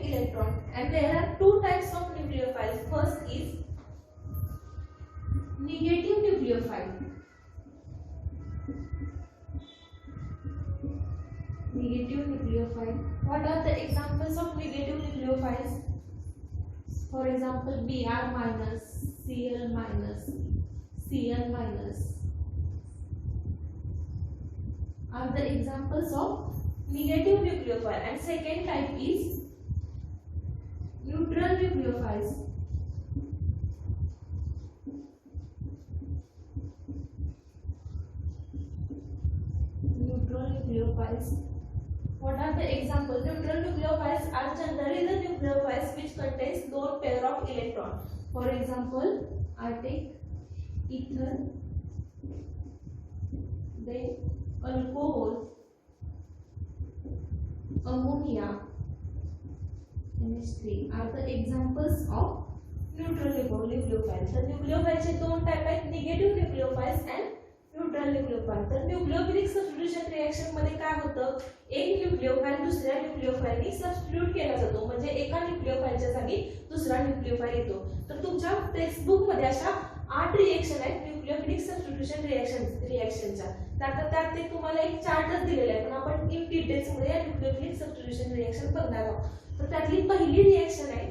electron, and there are two types of nucleophiles. First is negative nucleophile. Negative nucleophile. What are the examples of negative nucleophiles? For example, Br minus, Cl minus, Cl minus are the examples of negative nucleophile. And second type is neutral nucleophiles. Neutral nucleophiles. What are the examples? Neutral nucleophiles are generally the nucleophiles which contains lone pair of electron. For example, I take ether, then alcohol, ammonia, NH3 are the examples of neutral nucleophiles. The nucleophiles चे दोन type आहेत, negative nucleophiles and neutral nucleophile. तर nucleophilic substitution reaction मध्ये काय होतं, एक nucleophile दुसऱ्या न्यूक्लियोफाइलनी substitute केला जातो, म्हणजे एका न्यूक्लियोफाइलच्या जागी दुसरा न्यूक्लियोफाइल येतो. तर तुमच्या टेक्स्टबुक मध्ये अशा 8 रिएक्शन आहेत न्यूक्लियोफिलिक सबस्टिट्यूशन रिएक्शनच्या. त्यात ते तुम्हाला एक चार्टच दिलेला आहे, पण आपण इन डिटेल्स मध्ये या न्यूक्लियोफिलिक सबस्टिट्यूशन रिएक्शन बघणार आहोत. तर त्यातली पहिली रिएक्शन आहे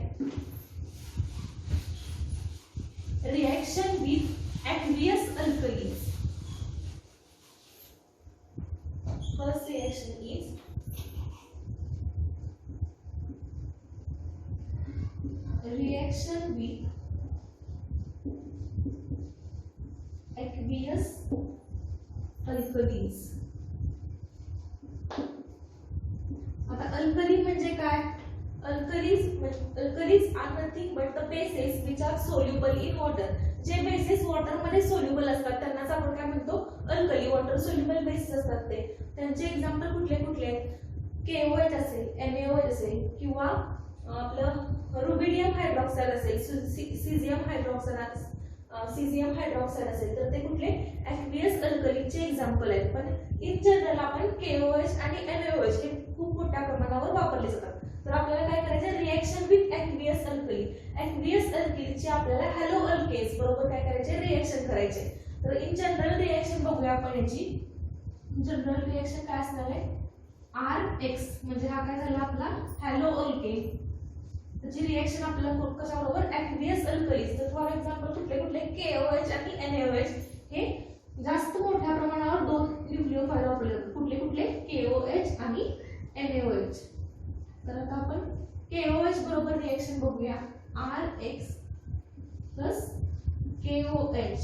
reaction with aqueous alkalis. First reaction is reaction with aqueous alkalis. आता अल्कली म्हणजे काय? Alkalis are nothing but the bases which are soluble in water. जे बेसेस वॉटर मध्ये सोल्युबल असतात त्यांनाच आपण काय म्हणतो, अल्कली. वॉटर सोल्युबल बेसेस असतात ते. त्यांचे एक्झाम्पल कुठले कुठले आहेत? KOH असेल, NaOH असेल, किंवा आपलं रुबिडियम हायड्रॉक्साइड असेल, सीझियम हायड्रॉक्साइड असेल, तर ते कुठले ॲक्वियस अल्कलीचे एक्झाम्पल आहेत. पण इन जनरल आपण KOH आणि NaOH हे खूप मोठ्या प्रमाणावर वापरले जातात. तर आपल्याला काय करायचं, reaction with aqueous alkali. Aqueous अल्कलीचे आपल्याला हॅलो अल्केन्स बरोबर काय करायचे, रिएक्शन करायचे. तर इन जनरल रिएक्शन बघूया आपण. याची जनरल रिएक्शन काय असणार आहे, RX म्हणजे हा काय झाला आपला हॅलो अल्केन. त्याची रिएक्शन आपल्याला कशाबरोबर, ॲक्वियस अल्कलीज. तर फॉर एक्झाम्पल कुठले कुठले KOH आणि NaOH हे जास्त मोठ्या प्रमाणावर दोन न्यूक्लियोफाइल वापरले जातात. कुठले कुठले, KOH आणि NaOH. तर आता आपण KOH बरोबर रिएक्शन बघूया, RX प्लस KOH.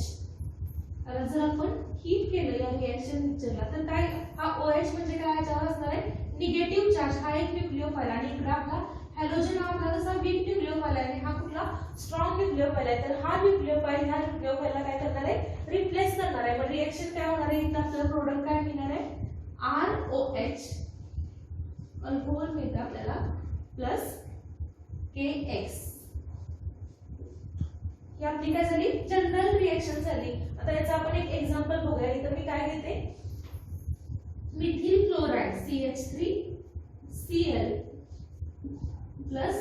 आता जर आपण हीट केलं या रिएक्शन मिक्सचरला, तर काय, हा OH म्हणजे काय, याच्यावर असणार आहे निगेटिव्ह चार्ज. हा एक न्यूक्लियोफाइल आणि इकडे आपला हॅलोजन हा आपला कसा वीक न्यूक्लियोफाइल आहे आणि हा कुठला स्ट्रॉंग न्यूक्लियोफाइल आहे. तर हा न्यूक्लियोफाइल ह्या न्यूक्लियोफाइलला काय करणार आहे, रिप्लेस करणार आहे. मग रिएक्शन काय होणार आहे, इथं आपल्याला प्रोडक्ट काय मिळणार आहे, ROH अल्कोहोल मिळतं आपल्याला प्लस KX. ही आपली काय झाली, जनरल रिएक्शन झाली. आता याचा आपण एक एक्झाम्पल बघूया. इथं मी काय घेते, मिथिल क्लोराइड CH3Cl प्लस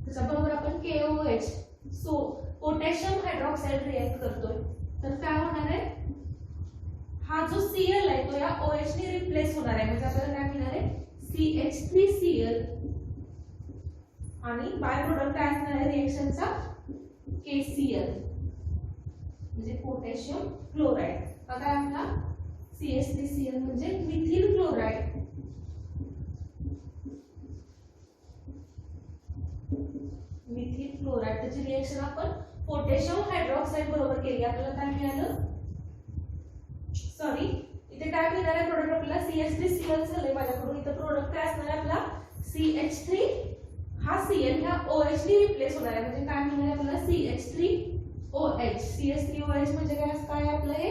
त्याच्याबरोबर आपण KOH so potassium hydroxide react करतोय. तर काय होणार आहे, हा जो Cl आहे तो या OH ने रिप्लेस होणार आहे. म्हणजे आपल्याला काय मिळणार आहे, CH3Cl आणि बाय प्रोडक्ट काय असणार आहे रिएक्शनचा, KCl म्हणजे पोटॅशियम क्लोराइड. आता आपला CH3Cl म्हणजे मिथिल क्लोराइड त्याची रिएक्शन आपण पोटॅशियम हायड्रॉक्साइड बरोबर केली. आपल्याला काय मिळालं, सॉरी इथे काय मिळणार आहे प्रोडक्ट आपल्याला, CH3Cl झाले माझ्याकडून. इथे प्रोडक्ट काय असणार आहे आपला, CH3 हा Cl ह्या OH ने रिप्लेस होणार आहे. म्हणजे काय मिळणार आहे आपल्याला, CH3OH. CH3OH म्हणजे काय असतं आहे आपलं, हे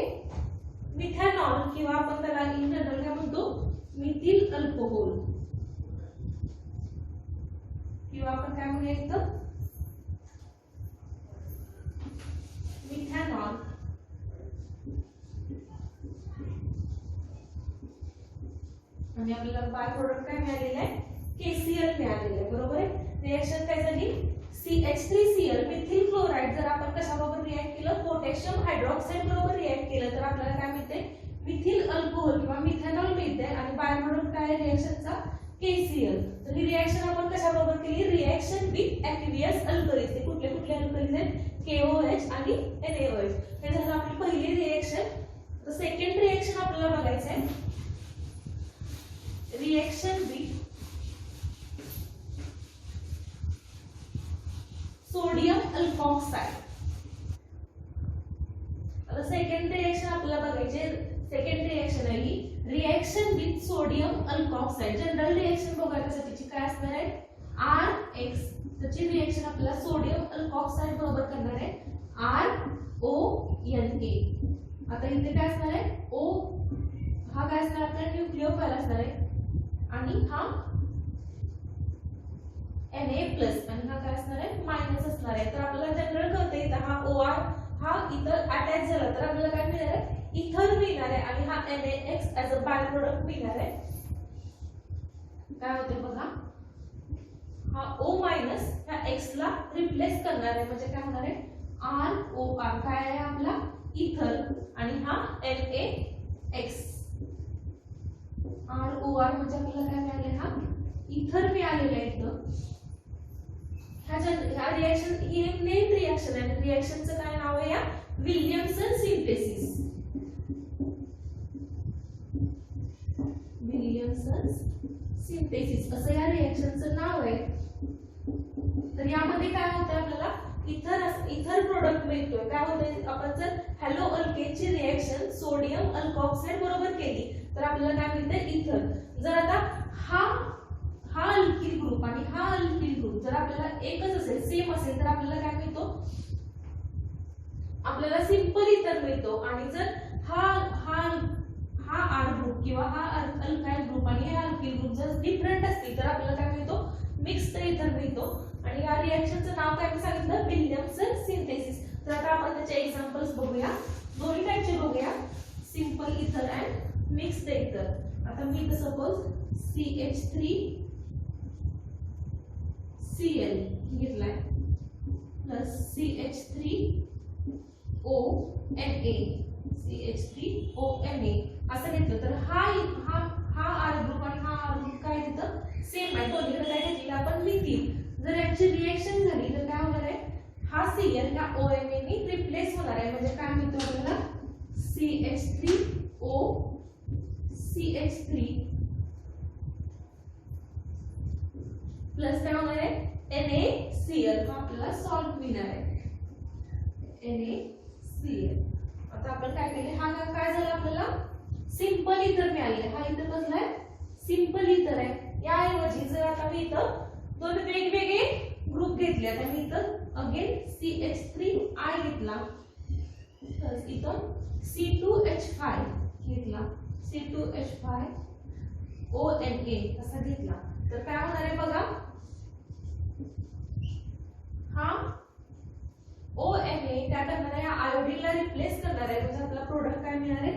मिथॅनॉल किंवा आपण त्याला इन जनरल काय म्हणतो, मिथिल अल्कोहोल, किंवा आपण काय म्हणूया इथं मिथॅनॉल. आणि आपल्याला बाय प्रोडक्ट काय मिळालेलं आहे, KCl मिळालेलं आहे, बरोबर आहे. रिएक्शन काय झाली, CH3Cl मिथिल क्लोराइड जर आपण कशाबरोबर रिएक्ट केलं, पोटॅशियम हायड्रॉक्साईड बरोबर रिएक्ट केलं तर आपल्याला काय मिळते, मिथिल अल्कोहोल किंवा मिथेनॉल मिळते आणि बाय प्रोडक्ट काय रिएक्शनचा, KCl. तर ही रिएक्शन आपण कशाबरोबर केली, रिएक्शन विथ ऍक्वियस अल्कलीज. ते कुठले कुठले अल्कलीज आहेत, KOH आणि NaOH. हे झालं आपली पहिली रिएक्शन. तर सेकंड रिएक्शन आपल्याला बघायचं आहे, रिएक्शन विथ सोडियम अल्कॉक्साइड. आता सेकंड रिएक्शन आपल्याला बघायचे, सेकंड रिएक्शन आहे ही reaction with sodium alkoxide. General reaction बघा त्याच्याची काय असणार आहे, RX. त्याची रिएक्शन आपल्याला सोडियम अल्कॉक्साइड बरोबर करणार आहे RONA. आता इथे काय असणार आहे, O हा काय असणार आपला न्यूक्लिओफाइल असणार आहे आणि हा Na+ आणि हा काय असणार आहे, मायनस असणार आहे. तर आपल्याला जनरल कळते इथं हा OR हा इथं अटॅच झाला तर आपल्याला काय मिळणार आहे, इथर मिळणार आहे आणि हा NaX as a by product मिळणार आहे. काय होते बघा, हा O- ह्या X ला रिप्लेस करणार आहे म्हणजे काय होणार आहे, ROR काय आहे आपला इथर आणि हा NaX. ROR म्हणजे आपल्याला काय मिळाले, हा इथर मिळालेलं आहे इथं. ह्या रिएक्शन ही एक मेन रिएक्शन आहे. रिएक्शनचं काय नाव आहे, या विल्यमसन सिंथेसिस. विल्यमसन सिंथेसिस असं या रिएक्शनचं नाव आहे. तर यामध्ये काय होतं, आपल्याला इथर प्रोडक्ट मिळतोय. काय होतं, आपण जर हॅलो अल्केनची रिएक्शन सोडियम अल्कॉक्साइड बरोबर केली तर आपल्याला काय मिळतं, इथर. जर आता हा अल्किल ग्रुप आणि हा अल्किल ग्रुप जर आपल्याला एकच असेल, सेम असेल तर आपल्याला काय मिळतो, आपल्याला सिंपल इथर मिळतो. आणि जर हा R ग्रुप किंवा हा अल्काइल ग्रुप आणि हा अल्किल ग्रुप जर डिफरंट असतील तर आपल्याला काय मिळतो, मिक्स्ड इथर मिळतो. आणि या रिएक्शनचं नाव काय मी सांगितलं, विल्यमसन सिंथेसिस. तर आता आपण त्याचे एक्झाम्पल्स बघूया, दोन्ही टाइपचे बघूया, सिंपल इथर अँड मिक्स्ड इथर. आता मी इथं सपोज CH3Cl घेतलाय प्लस CH3ONA असं घेतलं तर हा R ग्रुप आणि हा R ग्रुप काय तिथं सेम आहे, दोन्हीकडे काय घेतलेलं आपण मिथिल. जर याची रिएक्शन झाली तर काय होणार आहे, हा Cl ह्या ONA ने रिप्लेस होणार आहे म्हणजे काय मिळतं आपल्याला, CH3 प्लस काय होणार आहे, NaCl. हा आपल्याला सॉल्ट मिळणार आहे NaCl. आता आपण काय केले, हा काय झालं आपल्याला सिंपल इथर मिळाले. हा इथं कसला आहे, सिंपल इथर आहे. याऐवजी जर आता मी इथं दोन वेगवेगळे ग्रुप घेतले, आता मी इथं अगेन CH3I घेतला प्लस इथं C2H5 घेतला, C2H5ONA असा घेतला तर काय होणार आहे बघा, हा ONA काय करणार आहे, आयोडीनला रिप्लेस करणार आहे म्हणजे आपला प्रोडक्ट काय मिळणार आहे,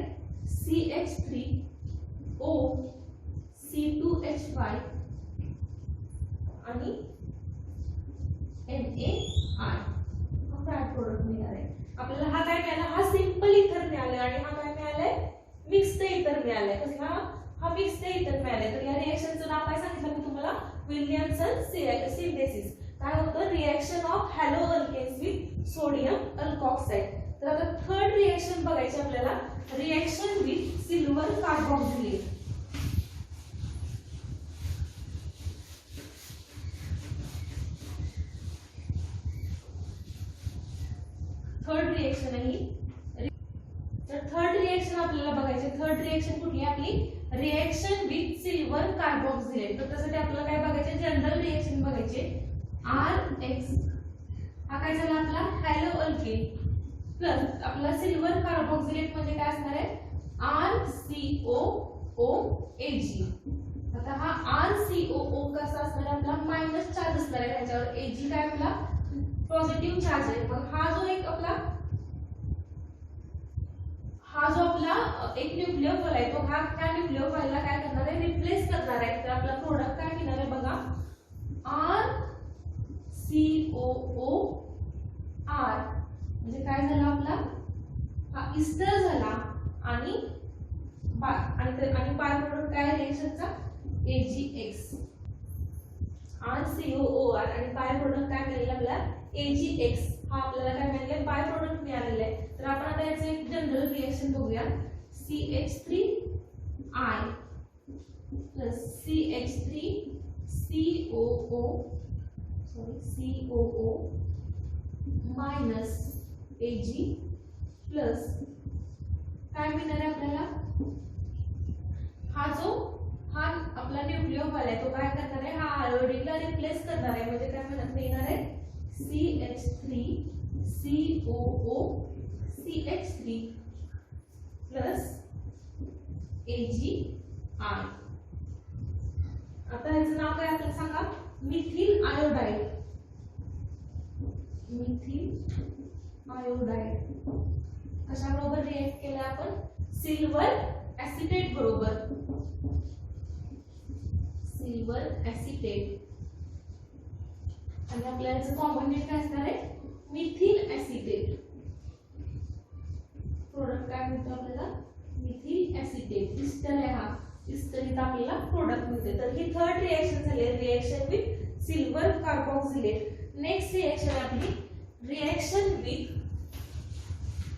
CH3O C2H5 आणि NaI हा बाय प्रोडक्ट मिळणार आहे. आपल्याला हा काय मिळाला, हा सिंपल इथर मिळाला आणि हा काय मिळालाय, मिक्स्ड इथर मिळालाय. कसला, हा मिक्स्ड इथर मिळालाय. तर या रिएक्शनचं नाव काय सांगितलं मी तुम्हाला, विल्यमसन सिंथेसिस. काय होतं, reaction of haloalkanes with sodium alkoxide. तर आता थर्ड रिएक्शन बघायची आपल्याला, reaction with silver carboxylate. Third reaction आहे ही. तर थर्ड रिएक्शन आपल्याला बघायचे, थर्ड रिएक्शन कुठली आपली, रिएक्शन विथ सिल्वर कार्बोक्सिलेट. तर त्यासाठी आपल्याला काय बघायचे, जनरल रिएक्शन बघायचे. RX हा काय झाला आपला हॅलो अल्केन प्लस आपला सिल्वर कार्बोक्सिलेट म्हणजे काय असणार आहे, RCOOAG. आता हा RCOO कसा असणार आहे, आपला मायनस चार्ज असणार आहे त्याच्यावर, Ag काय आपला पॉझिटिव्ह चार्ज आहे. पण हा जो आपला एक न्यूक्लिओफाइल आहे तो ह्या न्यूक्लिओफाइलला काय करणार आहे, रिप्लेस करणार आहे. तर आपला प्रोडक्ट काय मिळणार आहे बघा, RCOOR म्हणजे काय झालं आपला हा इस्टर झाला आणि बाय प्रोडक्ट काय रिएक्शनचा AgX RCOOR आणि बाय प्रोडक्ट काय मिळालं आपल्याला AgX हा आपल्याला काय मिळाले बाय प्रोडक्ट मिळालेला आहे. तर आपण आता याचे एक जनरल रिएक्शन बघूया CH3I plus CH3COO minus Ag plus काय मिळणार आहे आपल्याला हा आपला न्यूक्लियोफाइल आहे तो काय करणार आहे हा आयोडीनला रिप्लेस करणार आहे म्हणजे काय मिळणार आहे CH3COOCH3 प्लस AgI. आता ह्याचं नाव काय आपल्याला सांगा मिथिल आयोडाइड. मिथिल आयोडाइड कशाबरोबर रिएक्ट केला आपण सिल्वर ऍसिटेट बरोबर. सिल्वर ऍसिटेट आणि आपल्याला याचं कॉम्बिनेशन काय असणार आहे मिथिल ऍसिटेट. प्रोडक्ट काय मिळतो आपल्याला मिथिल ऍसिटेट इस्टर आहे हा इस्टरीत आपल्याला प्रोडक्ट मिळते. तर ही थर्ड रिएक्शन झाली reaction with silver carboxylate. Next reaction आपली रिएक्शन विथ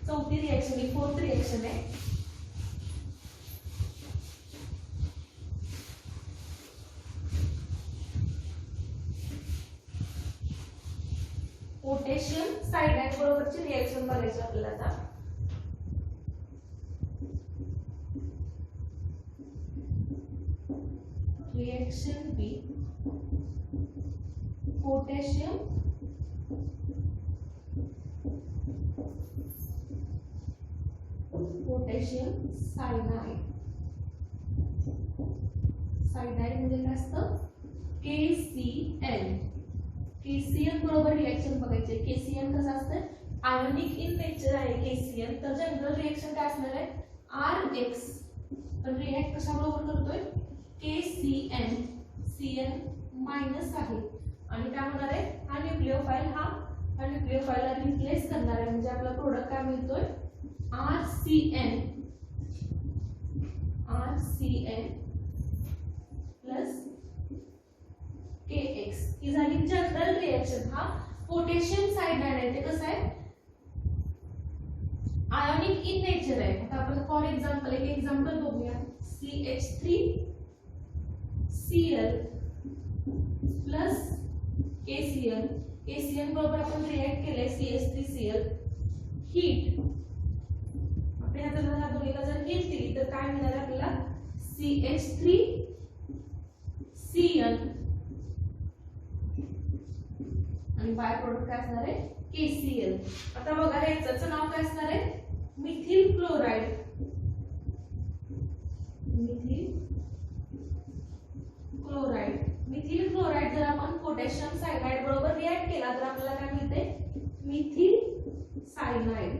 चौथी रिएक्शन ही फोर्थ रिएक्शन आहे पोटॅशियम सायनाइड बरोबरची रिएक्शन बघायची आपल्याला आता. Reaction with potassium cyanide. Cyanide म्हणजे काय असतं KCl बरोबर रिएक्शन बघायचे. KCl कसं असतं आयोनिक इन नेचर आहे KCl. तर जनरल रिएक्शन काय असणार आहे RX पण रिएक्ट कशा बरोबर करतोय KCl मायनस आहे आणि काय होणार आहे हा न्यूक्लियोफाइल न्यूक्लियोफाइलला रिप्लेस करणार आहे म्हणजे आपला प्रोडक्ट काय मिळतोय RCN प्लस KX. ही झाली जनरल रिएक्शन. हा पोटॅशियम सायनाइड आहे ते कसं आहे आयोनिक इन नेचर आहे. आता आपण फॉर एक्झाम्पल एक एक्झाम्पल बघूया CH3Cl प्लस KCl बरोबर आपण रिएक्ट केले CH3Cl हीट आपण ह्या दोन्हीला जर हीट दिली तर काय मिळणार आपल्याला CH3Cl आणि बाय प्रोडक्ट काय असणार आहे KCl. आता बघा याचं नाव काय असणार आहे मिथिल क्लोराइड. मिथिल क्लोराइड जर आपण पोटॅशियम सायनाइड बरोबर रिएक्ट केला तर आपल्याला काय मिळते मिथिल सायनाइड.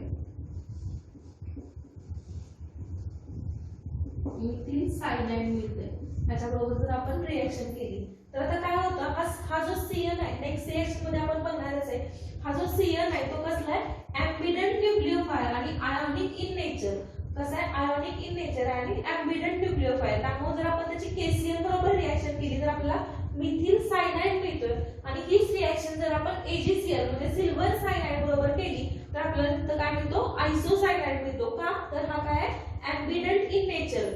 मिळते त्याच्याबरोबर जर आपण रिएक्शन केली तर आता काय होतं हा जो CN आहे नेक्स्ट रिएक्शन मध्ये आपण बघणारच आहे. हा जो CN आहे तो कसला आहे ऍम्बिडंट न्यूक्लियोफाइल आणि आयोनिक इन नेचर. कसं आहे आयोनिक इन नेचर आहे आणि ऍम्बिडंट न्यूक्लियोफाइल. त्यामुळे जर आपण त्याची KCl बरोबर रिएक्शन केली तर आपल्याला मिथिल सायनाइड मिळतोय आणि हीच रिएक्शन जर आपण AgCl म्हणजे सिल्वर सायनाइड बरोबर केली तर आपल्याला तिथं काय मिळतो आयसोसायनाइड मिळतो. का तर हा काय आहे ऍम्बिडंट इन नेचर.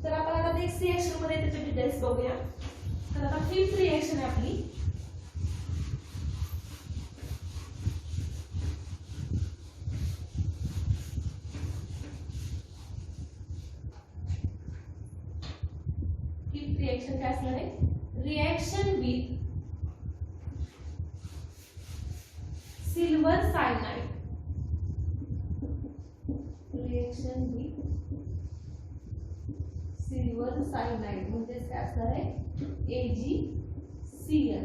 तर आपण आता नेक्स्ट रिएक्शन मध्ये त्याचे डिटेल्स बघूया. तर आता फिफ्थ रिएक्शन आहे आपली रिएक्शन काय असणार आहे reaction with silver cyanide. Reaction with silver cyanide म्हणजे काय असणार आहे AgCl.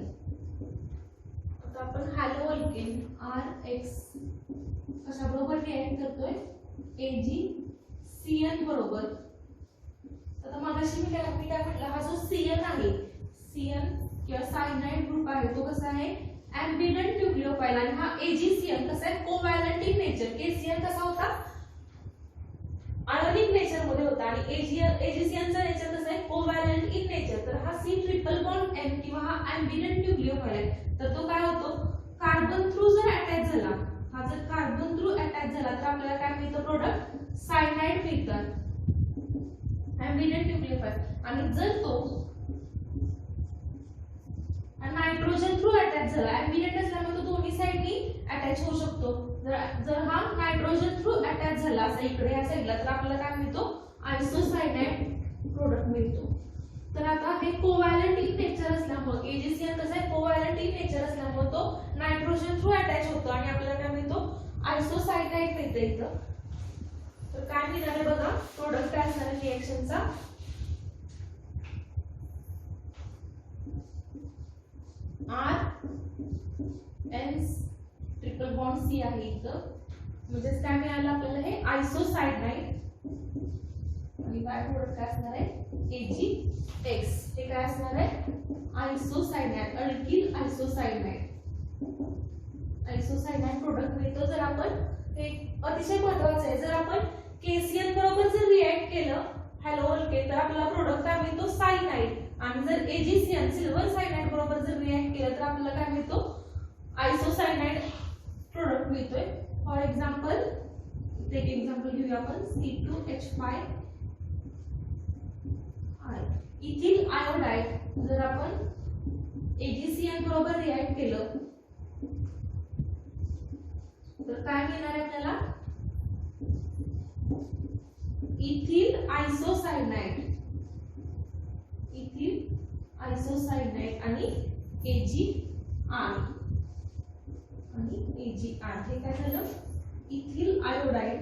आता आपण हॅलो अल्केन RX कशाबरोबर रिएक्ट करतोय AgCl बरोबर. आता मगाशी मी काय म्हटलं हा जो CN आहे CN किंवा सायनाइड ग्रुप आहे तो कसा आहे ॲम्बिव्हलंट न्यूक्लिओफाइल आणि हा एजीसीएन कसा आहे कोव्हॅलंट इन नेचर. केसीएन कसा होता आयोनिक नेचर मध्ये होता आणि एजीसीएनचा नेचर कसा आहे कोव्हॅलंट इन नेचर. तर हा सी ट्रिपल बॉन्ड एन किंवा हा ॲम्बिव्हलंट न्यूक्लिओफाइल आहे तर तो काय होतो कार्बन थ्रू जर अटॅच झाला हा जर कार्बन थ्रू अटॅच झाला तर आपल्याला काय मिळतं प्रोडक्ट सायनाइड मिळतात ॲम्बिव्हलंट न्यूक्लिओफाइल. आणि जर तो नायट्रोजन थ्रू अटॅच झाला ॲम्बिव्हलंट असल्यामुळे तो दोन्ही साइडनी अटॅच होऊ शकतो. जर हा नायट्रोजन थ्रू अटॅच झाला असं इकडे या साइडला तर आपल्याला काय मिळतो आयसोसायनाइड प्रोडक्ट मिळतो. तर आता हे कोव्हॅलंट इन नेचर असल्यामुळे एजीसीएन कसं आहे कोव्हॅलंट इन नेचर असल्यामुळे तो नायट्रोजन थ्रू अटॅच होतो आणि आपल्याला काय मिळतो आयसोसायनाइड मिळतं इथं. तर काय मिळणार आहे बघा प्रोडक्ट काय असणार आहे रिएक्शनचा R N triple bond C आहे इथं म्हणजेच काय मिळालं आपल्याला हे आयसोसायनाइड आणि बाय प्रोडक्ट काय असणार आहे AgX. हे काय असणार आहे आयसोसायनाइड अल्किल आयसोसायनाइड प्रोडक्ट मिळतो. जर आपण हे अतिशय महत्त्वाचं आहे जर आपण केसीएन बरोबर जर रिएक्ट केलं हॅलो अल्केन तर आपल्याला प्रोडक्ट काय मिळतो सायनाइड आणि जर एजीसीएन सिल्वर सायनाइड बरोबर जर रिएक्ट केलं तर आपल्याला काय मिळतो आयसोसायनाइड प्रोडक्ट मिळतोय. फॉर एक्झाम्पल एक एक्झाम्पल घेऊया आपण C2H5 इथिल आयोडाइड जर आपण एजीसीएन बरोबर रिएक्ट केलं तर काय मिळणार आहे आपल्याला इथिल आयसोसायनाइड आणि AgR हे काय झालं इथिल आयोडाइड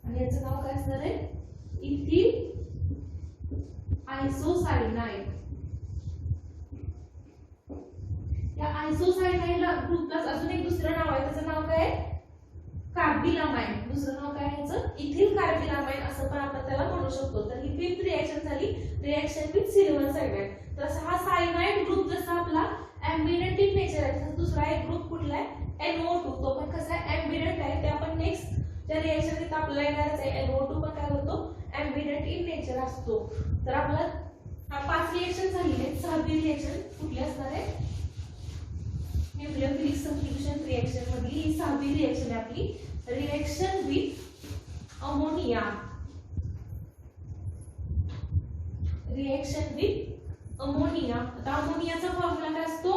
आणि याचं नाव काय असणार आहे इथिल आयसोसायनाइड. या आयसोसायनाइडला ग्रुपला अजून एक दुसरं नाव आहे त्याचं नाव काय आहे कार्बिलामाइन. दुसरं नाव काय आहे याचं इथिल कार्बिलामाइन असं पण आपण त्याला म्हणू शकतो. तर ही फिफ्थ रिएक्शन झाली रिएक्शन विथ सिल्वर सायनाइड. तर हा सायनाइड ग्रुप जसा आपला ॲम्बिव्हलंट इन नेचर आहे तसा दुसरा एक ग्रुप कुठला आहे NO2 तो पण कसा आहे ॲम्बिव्हलंट आहे. ते आपण नेक्स्ट ज्या रिएक्शन इथं आपल्याला येणारच आहे NO2 पण काय होतो ॲम्बिव्हलंट इन नेचर असतो. तर आपला हा 5 रिएक्शन झालेली आहेत. 6वी रिएक्शन कुठली असणार आहे न्यूक्लियोफिलिक सबस्टिट्यूशन रिएक्शन मधली ही 6वी रिएक्शन आहे आपली reaction with ammonia. Reaction with ammonia. आता अमोनियाचा फॉर्म्युला काय असतो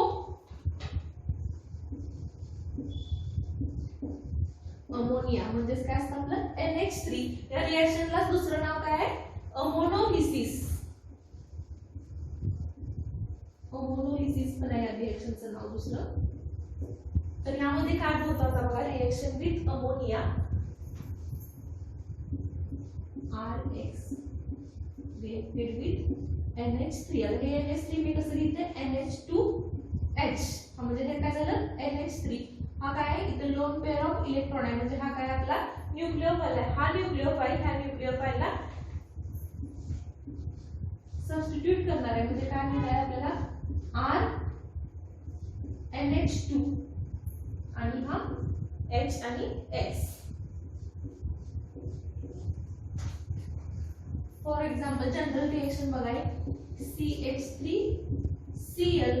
अमोनिया म्हणजेच काय असतं आपलं NH3. या रिएक्शनला दुसरं नाव काय आहे अमोनोलिसिस पण आहे या रिएक्शनचं नाव दुसरं. तर यामध्ये काय होतं आता बघा reaction with ammonia RX reacted with NH3. आता हे NH3 मी कसं लिहिते NH2H म्हणजे हे काय झालं NH3 हा काय आहे इथे लोन पेअर ऑफ इलेक्ट्रॉन आहे म्हणजे हा काय आपला न्यूक्लियोफाइल आहे. हा न्यूक्लियोफाइलला सबस्टिट्यूट करणार आहे म्हणजे काय मिळणार आहे आपल्याला R NH2 आणि हा H आणि X. For example general reaction बघा CH3Cl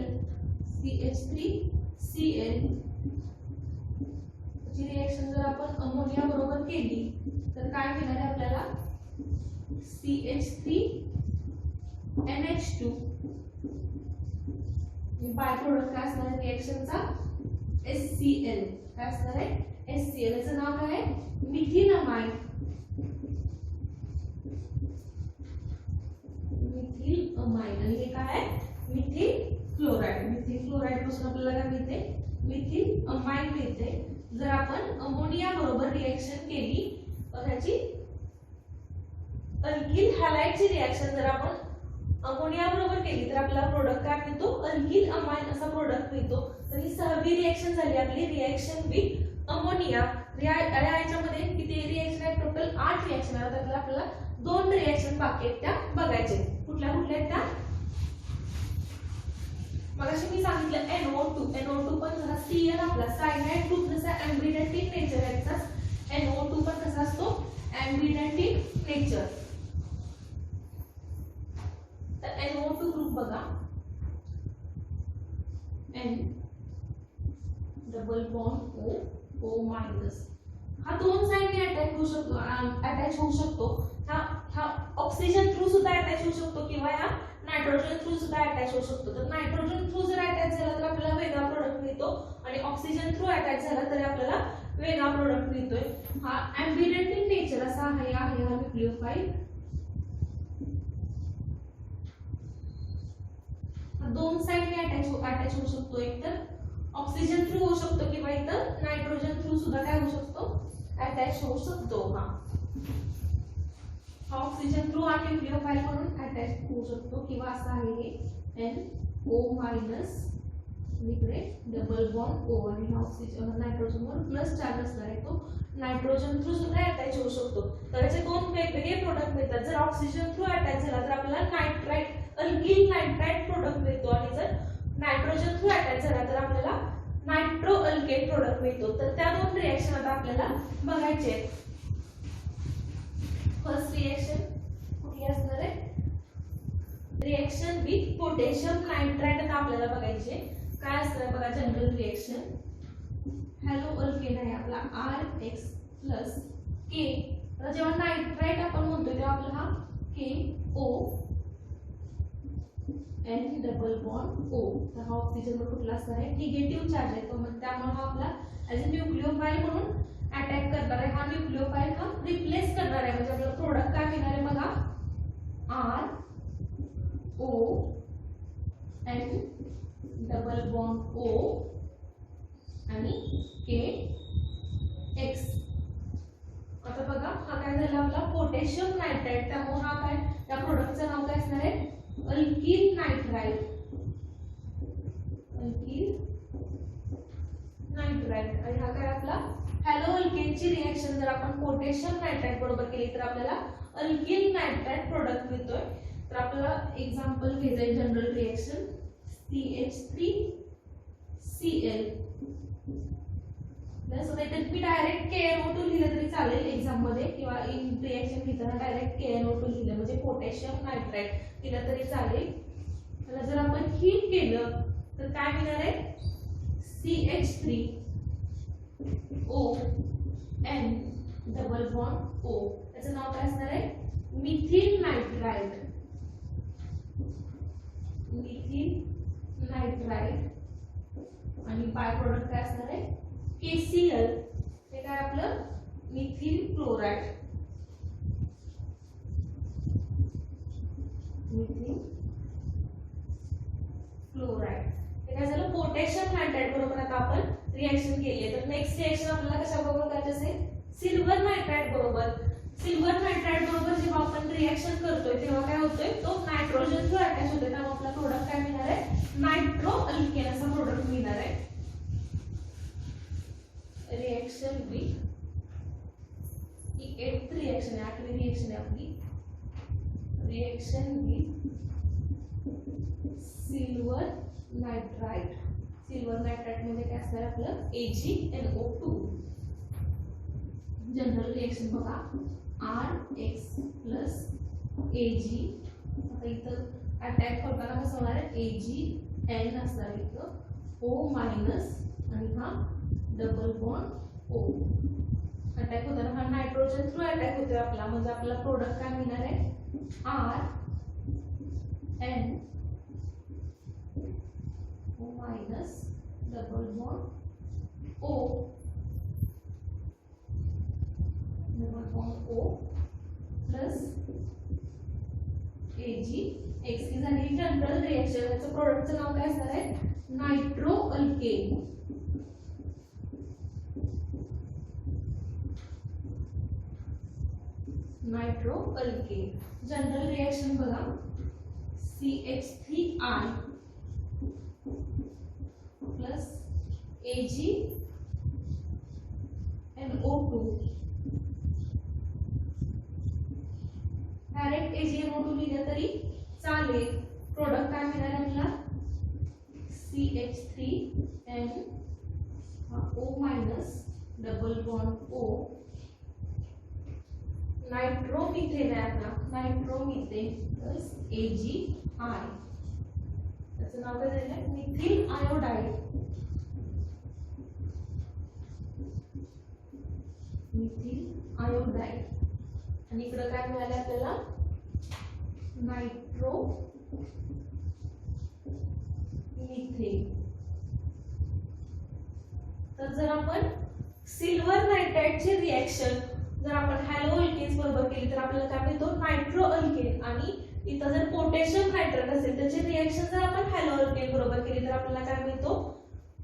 ची रिएक्शन जर आपण अमोनिया बरोबर केली तर काय मिळणार आहे आपल्याला CH3NH2 बाय प्रोडक्ट काय असणार आहे रिएक्शनचा HCl काय असणार आहे HCl. याचं नाव काय आहे मिथिलामाइन आणि हे काय आहे मिथिल क्लोराइड पासून आपल्याला काय मिळते मिथिल अमाइन मिळते. जर आपण अमोनिया बरोबर रिएक्शन केली तर ह्याची अल्किल हॅलाइडची रिएक्शन जर आपण अमोनिया बरोबर केली तर आपल्याला प्रोडक्ट काय मिळतो अल्किल अमाइन असा प्रोडक्ट मिळतो. तर ही 6वी रिएक्शन झाली आपली रिएक्शन विथ अमोनिया. याच्यामध्ये किती रिएक्शन आहेत टोटल 8 रिएक्शन आहेत. आपल्याला दोन रिएक्शन बाकी आहेत त्या बघायचे. कुठल्या कुठल्या आहेत त्या? मगाशी मी सांगितलं NO2 पण जरा Cl आपला सायनाइड ग्रुप जसा ॲम्बिडेंट इन नेचर आहे तसाच NO2 पण कसा असतो ॲम्बिडेंट इन नेचर. तर NO2 ग्रुप बघा N double bond O minus. हा दोन साइडने अटॅच होऊ शकतो. हा ऑक्सिजन थ्रू सुद्धा अटॅच होऊ शकतो किंवा या नायट्रोजन थ्रू सुद्धा अटॅच होऊ शकतो. तर नायट्रोजन थ्रू जर अटॅच झाला तर आपल्याला वेगळा प्रोडक्ट मिळतो आणि ऑक्सिजन थ्रू अटॅच झाला तर आपल्याला वेगळा प्रोडक्ट मिळतोय. हा ॲम्बिडेंट इन नेचर असा आहे हा न्यूक्लियोफाइल. हा दोन साइडने अटॅच होऊ शकतो. एक तर ऑक्सिजन थ्रू होऊ शकतो किंवा इतर नायट्रोजन थ्रू सुद्धा काय होऊ शकतो अटॅच होऊ शकतो. हा ऑक्सिजन थ्रू हा न्यूक्लियोफाइल म्हणून अटॅच होऊ शकतो किंवा असा आहे हे NO मायनस इकडे डबल बॉन्ड O आणि हा ऑक्सिजन नायट्रोजन वर प्लस चार्ज असणार आहे तो नायट्रोजन थ्रू सुद्धा अटॅच होऊ शकतो. तर याचे दोन वेगवेगळे प्रोडक्ट मिळतात. जर ऑक्सिजन थ्रू अटॅच झाला तर आपल्याला नायट्राइट अल्किल नायट्राइट प्रोडक्ट मिळतो आणि जर नायट्रोजन थ्रू अटॅच झाला तर आपल्याला नायट्रो अल्केट प्रोडक्ट मिळतो. तर त्या दोन रिएक्शन आता आपल्याला बघायचे आहेत. फर्स्ट रिएक्शन कुठली असणार आहे? रिएक्शन विथ पोटॅशियम नायट्राइट आता आपल्याला बघायचे. काय असणार बघा जनरल रिएक्शन. हॅलो अल्केन आहे आपला RX प्लस K. तर जेव्हा नायट्राइट आपण म्हणतो तेव्हा आपला हा KO N double bond O. तर हा ऑक्सिजन वर कुठला असणार आहे निगेटिव्ह चार्ज आहे तो म्हणजे त्यामुळे हा आपला ॲज अ न्यूक्लियोफाइल म्हणून अटॅक करणार आहे. हा न्यूक्लियोफाइल हा रिप्लेस करणार आहे म्हणजे आपल्याला प्रोडक्ट काय मिळणार आहे बघा RO N double bond O आणि KX. आता बघा हा काय झाला आपला पोटॅशियम नायट्राइट. त्यामुळे हा काय त्या प्रोडक्टचं नाव काय असणार आहे अल्किल नायट्राइट. Alkyl nitrite. आणि हा काय आपला हॅलो अल्केनची रिएक्शन जर आपण पोटॅशियम नायट्राइट बरोबर केली तर आपल्याला अल्किल नायट्राइट प्रोडक्ट मिळतोय. तर आपल्याला एक्झाम्पल घ्यायचंय जनरल रिएक्शन CH3Cl प्लस आता इथे तुम्ही डायरेक्ट KNO2 लिहिलं तरी चालेल एक्झाम मध्ये किंवा इन रिएक्शन घेताना डायरेक्ट KNO2 लिहिलं म्हणजे पोटॅशियम नायट्राइट लिहिलं तरी चालेल. त्याला जर आपण हीट केलं तर काय मिळणार आहे CH3O N double bond O. त्याचं नाव काय असणार आहे मिथिल नायट्राइट. मिथिल नायट्राइट आणि बाय प्रोडक्ट काय असणार आहे KCl. हे काय आपलं मिथिल क्लोराइड. मिथिल क्लोराइड हे काय झालं पोटॅशियम नायट्राइट बरोबर आता आपण रिएक्शन केली आहे. तर नेक्स्ट रिएक्शन आपल्याला कशा बरोबर करायचं असेल सिल्वर नायट्राइट बरोबर. सिल्वर नायट्राइट बरोबर जेव्हा आपण रिएक्शन करतोय तेव्हा काय होतोय तो नायट्रोजन थ्रू अटॅच होतोय त्यामुळे आपला प्रोडक्ट काय मिळणार आहे नायट्रो अल्केन असा प्रोडक्ट मिळणार आहे. Reaction with he 8th reaction आहे 8वी रिएक्शन आहे आपली. Reaction with silver nitrite. Silver nitrite म्हणजे काय असणार आपलं AgNO2. जनरल रिएक्शन बघा RX प्लस Ag. आता इथं अटॅक करताना कसं होणार आहे AgN असणार इथं O मायनस आणि हा डबल बॉन्ड O. अटॅक होताना हा नायट्रोजन थ्रू अटॅक होतोय आपला म्हणजे आपला प्रोडक्ट काय मिळणार आहे RN O minus double bond O double bond O plus AgX. ही झाली जनरल रिएक्शन. याचं प्रोडक्टचं नाव काय असणार आहे nitro alkane. Nitro alkane. General reaction बघा CH3I प्लस AgNO2 लिहिलं तरी चालेल. प्रोडक्ट काय मिळाला आपला CH3N O minus double bond O nitromethane आहे आपला नायट्रोमिथेन प्लस AgI. त्याचं नाव काय दिलंय मिथिल आयोडाईड. Methyl iodide. आणि इकडे काय मिळालं आपल्याला नायट्रो मिथेन. तर जर आपण सिल्वर नायट्राइडची रिएक्शन जर आपण हॅलो अल्केन्स बरोबर केली तर आपल्याला काय मिळतो नायट्रो अल्केन. आणि इथं जर पोटॅशियम नायट्रेट असेल त्याची रिएक्शन जर आपण हॅलो अल्केन बरोबर केली तर आपल्याला काय मिळतो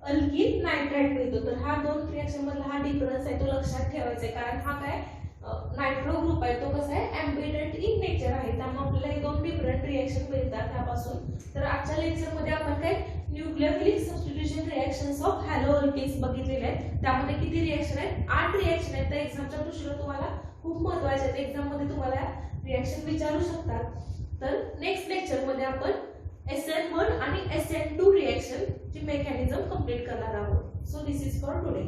अल्किल नायट्राइट मिळतो. तर हा दोन रिएक्शन मधला हा डिफरन्स आहे तो लक्षात ठेवायचा आहे, कारण हा काय नायट्रो ग्रुप आहे तो कसा आहे एम्बिडेंट इन नेचर आहे, त्यामुळे आपल्याला हे दोन डिफरंट रिएक्शन मिळतात त्यापासून. तर आजच्या लेक्चर मध्ये आपण काय nucleophilic substitution reactions of haloalkanes बघितलेले आहेत. त्यामध्ये किती रिएक्शन आहेत 8 रिएक्शन आहेत. तर एक्झामच्या दृष्टीने तुम्हाला खूप महत्त्वाचे आहेत, एक्झाम मध्ये तुम्हाला रिएक्शन विचारू शकतात. तर नेक्स्ट लेक्चर मध्ये आपण SN1 आणि SN2 रिएक्शन ची मेकॅनिझम कंप्लीट करणार आहोत. So this is for today.